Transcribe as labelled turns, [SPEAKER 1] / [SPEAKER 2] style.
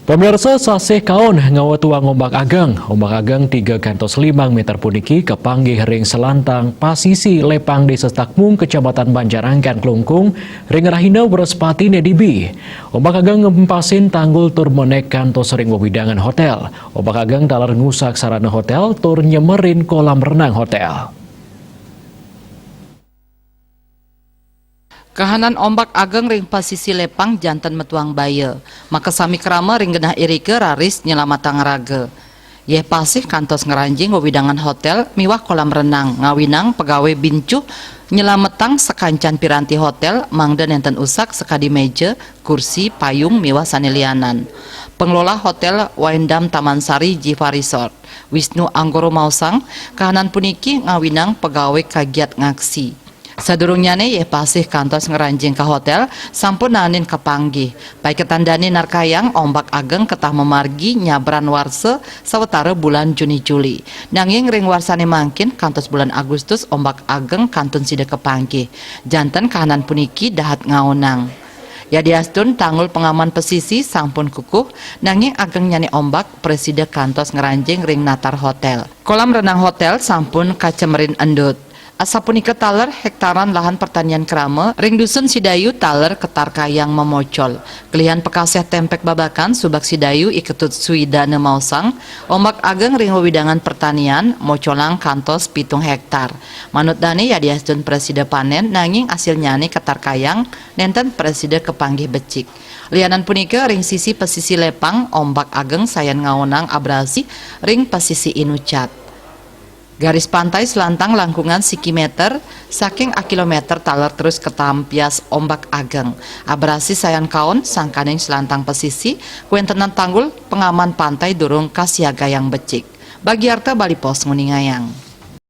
[SPEAKER 1] Pemirsa sasih kaon ngawatuang ombak ageng. Ombak ageng 3 gantos 5 meter puniki kepanggih ring selantang pasisi lepang desa Stakmung kecamatan Banjarangkan Klungkung ring rahina berespati nedibi. Ombak ageng ngempasin tanggul tur menek kantos ring wewidangan hotel. Ombak ageng talar ngusak sarana hotel tur nyemerin kolam renang hotel.
[SPEAKER 2] Kahanan ombak ageng ring pasisi lepang jantan metuang baya. Maka sami kerama ring genah irike raris nyelamatang raga. Yeh pasih kantos ngeranjing wewidangan hotel miwah kolam renang ngawinang pegawai bincuh nyelametang sekancan piranti hotel mangda nenten usak sekadi meja, kursi, payung miwah sanilianan. Pengelola hotel Windham Taman Sari Jiva Resort Wisnu Anggoro Mausang kahanan puniki ngawinang pegawai kagiat ngaksi. Sadurungyane yeh pasih kantos ngeranjing ke hotel sampun nanin kepanggih. Baik ketandani narkayang ombak ageng ketah memargi nyabran warse sawetara bulan Juni Juli. Nanging ring warsane mangkin kantos bulan Agustus ombak ageng kantun sida kepanggih. Janten kahanan puniki dahat ngaonang. Ya diastun tanggul pengaman pesisi sampun kukuh nanging ageng nyani ombak presida kantos ngeranjing ring natar hotel. Kolam renang hotel sampun kacemerin endut. Asapunika taler hektaran lahan pertanian kerama ring dusun Sidayu taler ketar kayang memocol. Kelihan pekaseh tempek babakan subak Sidayu iketut suidane mausang. Ombak ageng ring wewidangan pertanian mocolang kantos 7 hektar. Manut dane ya diasdun presida panen nanging asilnyane ketar kayang nenten presida kepanggih becik. Lianan punika ring sisi pesisi lepang ombak ageng sayan ngaonang abrasi ring pesisi inucat. Garis pantai selantang langkungan sikimeter saking akilometer taler terus ketampias ombak ageng. Abrasi sayan kaon sangkaning selantang pesisi kuentenan tanggul pengaman pantai durung kasiaga yang becik. Bagi harta Bali Pos nguningayang.